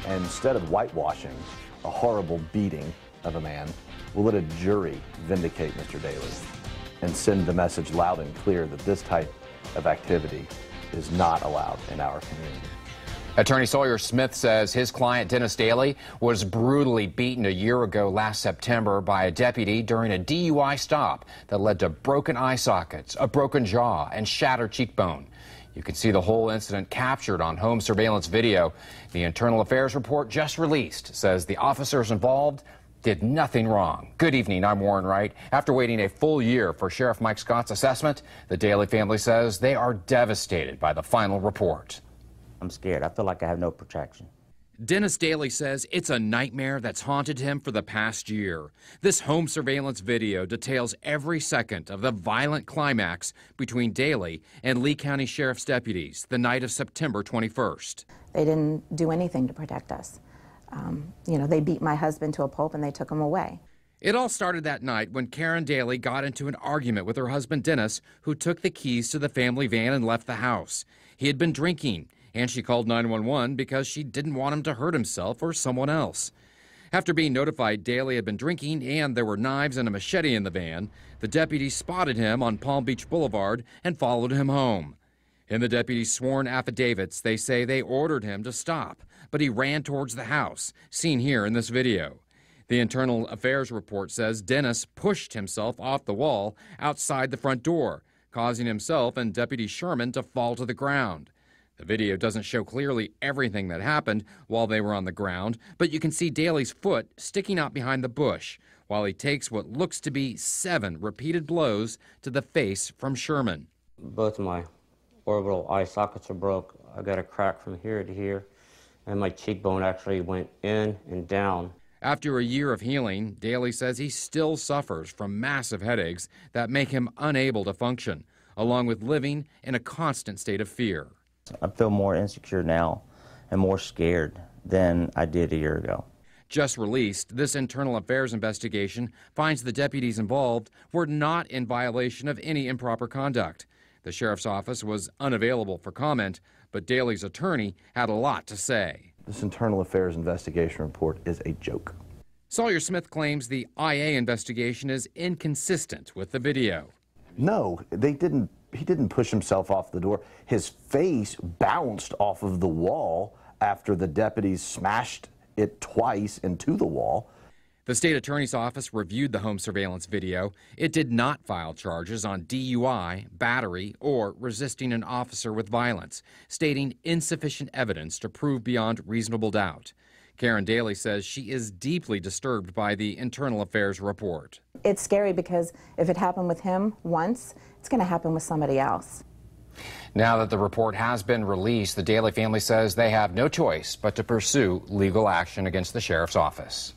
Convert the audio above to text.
And instead of whitewashing a horrible beating of a man, we'll let a jury vindicate Mr. Daley and send the message loud and clear that this type of activity is not allowed in our community. Attorney Sawyer Smith says his client, Dennis Daley, was brutally beaten a year ago last September by a deputy during a DUI stop that led to broken eye sockets, a broken jaw, and shattered cheekbone. You can see the whole incident captured on home surveillance video. The Internal Affairs report just released says the officers involved did nothing wrong. Good evening, I'm Warren Wright. After waiting a full year for Sheriff Mike Scott's assessment, the Daley family says they are devastated by the final report. I'm scared. I feel like I have no protection. Dennis Daley says it's a nightmare that's haunted him for the past year. This home surveillance video details every second of the violent climax between Daley and Lee County Sheriff's deputies the night of September 21st. They didn't do anything to protect us. They beat my husband to a pulp and they took him away. It all started that night when Karen Daley got into an argument with her husband Dennis, who took the keys to the family van and left the house. He had been drinking, and she called 911 because she didn't want him to hurt himself or someone else. After being notified Daley had been drinking and there were knives and a machete in the van, the deputies spotted him on Palm Beach Boulevard and followed him home. In the deputies' sworn affidavits, they say they ordered him to stop, but he ran towards the house, seen here in this video. The Internal Affairs report says Dennis pushed himself off the wall outside the front door, causing himself and Deputy Sherman to fall to the ground. The video doesn't show clearly everything that happened while they were on the ground, but you can see Daley's foot sticking out behind the bush while he takes what looks to be 7 repeated blows to the face from Sherman. Both of my orbital eye sockets are broke. I got a crack from here to here, and my cheekbone actually went in and down. After a year of healing, Daley says he still suffers from massive headaches that make him unable to function, along with living in a constant state of fear. I feel more insecure now and more scared than I did a year ago. Just released, this Internal Affairs investigation finds the deputies involved were not in violation of any improper conduct. The sheriff's office was unavailable for comment, but Daley's attorney had a lot to say. This Internal Affairs investigation report is a joke. Sawyer Smith claims the IA investigation is inconsistent with the video. No, he didn't push himself off the door. His face bounced off of the wall after the deputies smashed it twice into the wall. The state attorney's office reviewed the home surveillance video. It did not file charges on DUI, battery, or resisting an officer with violence, stating insufficient evidence to prove beyond reasonable doubt. Karen Daley says she is deeply disturbed by the Internal Affairs report. It's scary because if it happened with him once, it's going to happen with somebody else. Now that the report has been released, the Daley family says they have no choice but to pursue legal action against the sheriff's office.